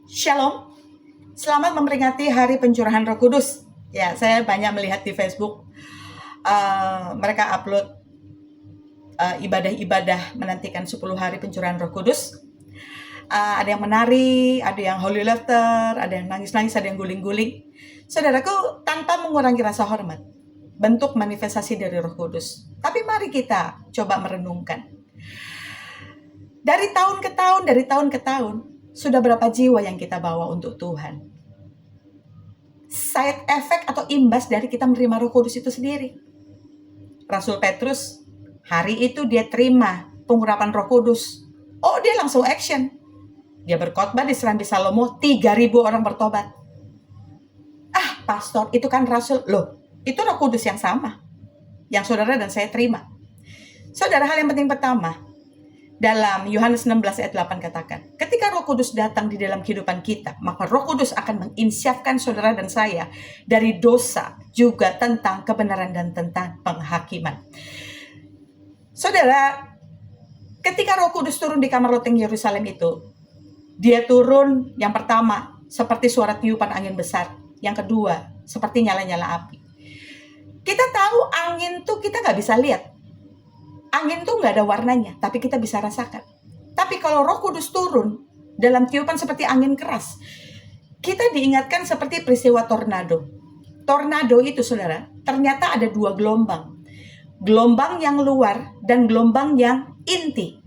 Shalom, selamat memperingati Hari Pencurahan Roh Kudus. Ya, saya banyak melihat di Facebook, mereka upload ibadah-ibadah menantikan 10 hari pencurahan Roh Kudus. Ada yang menari, ada yang holy laughter, ada yang nangis-nangis, ada yang guling-guling. Saudaraku, tanpa mengurangi rasa hormat, bentuk manifestasi dari Roh Kudus. Tapi mari kita coba merenungkan. Dari tahun ke tahun, sudah berapa jiwa yang kita bawa untuk Tuhan? Side effect atau imbas dari kita menerima Roh Kudus itu sendiri. Rasul Petrus, hari itu dia terima pengurapan Roh Kudus. Oh, dia langsung action. Dia berkhotbah di Serambi Salomo, 3.000 orang bertobat. Pastor, itu kan Rasul. Loh, itu Roh Kudus yang sama, yang saudara dan saya terima. Saudara, hal yang penting pertama, dalam Yohanes 16 ayat 8 katakan, ketika Roh Kudus datang di dalam kehidupan kita, maka Roh Kudus akan menginsyafkan saudara dan saya dari dosa, juga tentang kebenaran dan tentang penghakiman. Saudara, ketika Roh Kudus turun di kamar loteng Yerusalem itu, dia turun yang pertama seperti suara tiupan angin besar, yang kedua seperti nyala-nyala api. Kita tahu angin tuh kita nggak bisa lihat. Angin tuh nggak ada warnanya, tapi kita bisa rasakan. Tapi kalau Roh Kudus turun dalam tiupan seperti angin keras, kita diingatkan seperti peristiwa tornado. Tornado itu, saudara, ternyata ada 2 gelombang. Gelombang yang luar dan gelombang yang inti.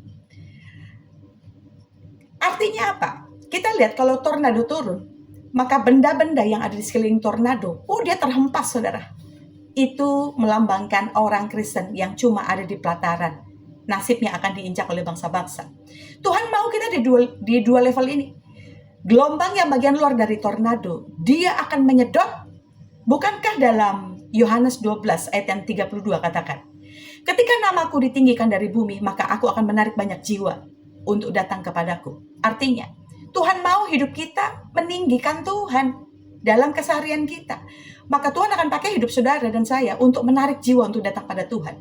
Artinya apa? Kita lihat kalau tornado turun, maka benda-benda yang ada di sekeliling tornado, dia terhempas, saudara. Itu melambangkan orang Kristen yang cuma ada di pelataran. Nasibnya akan diinjak oleh bangsa-bangsa. Tuhan mau kita di dua level ini. Gelombang yang bagian luar dari tornado, dia akan menyedot. Bukankah dalam Yohanes 12 ayat yang 32 katakan, ketika namaku ditinggikan dari bumi, maka aku akan menarik banyak jiwa untuk datang kepadaku. Artinya, Tuhan mau hidup kita meninggikan Tuhan dalam keseharian kita. Maka Tuhan akan pakai hidup saudara dan saya untuk menarik jiwa untuk datang pada Tuhan.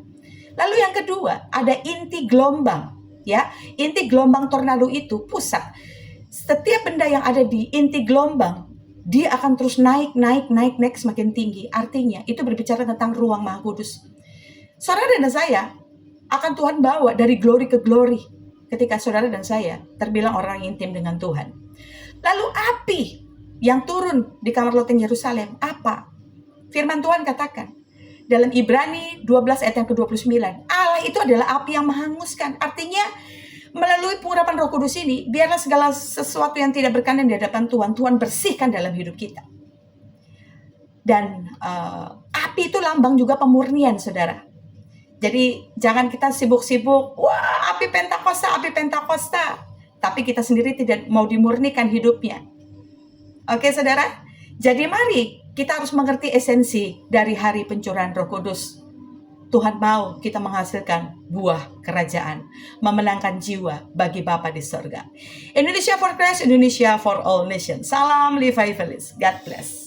Lalu yang kedua, ada inti gelombang. Ya, inti gelombang tornado itu pusat. Setiap benda yang ada di inti gelombang, dia akan terus naik semakin tinggi. Artinya, itu berbicara tentang ruang Maha Kudus. Saudara dan saya akan Tuhan bawa dari glory ke glory ketika saudara dan saya terbilang orang intim dengan Tuhan. Lalu api yang turun di kamar loteng Yerusalem, apa? Firman Tuhan katakan dalam Ibrani 12 ayat yang ke-29, Allah itu adalah api yang menghanguskan. Artinya melalui pengurapan Roh Kudus ini, biarlah segala sesuatu yang tidak berkenan di hadapan Tuhan, Tuhan bersihkan dalam hidup kita. Dan api itu lambang juga pemurnian, saudara. Jadi jangan kita sibuk-sibuk, wah api Pentakosta. Tapi kita sendiri tidak mau dimurnikan hidupnya. Oke, saudara? Jadi mari kita harus mengerti esensi dari hari pencurahan Roh Kudus. Tuhan mau kita menghasilkan buah kerajaan, memenangkan jiwa bagi Bapa di sorga. Indonesia for Christ, Indonesia for all nations. Salam Revivalist. God bless.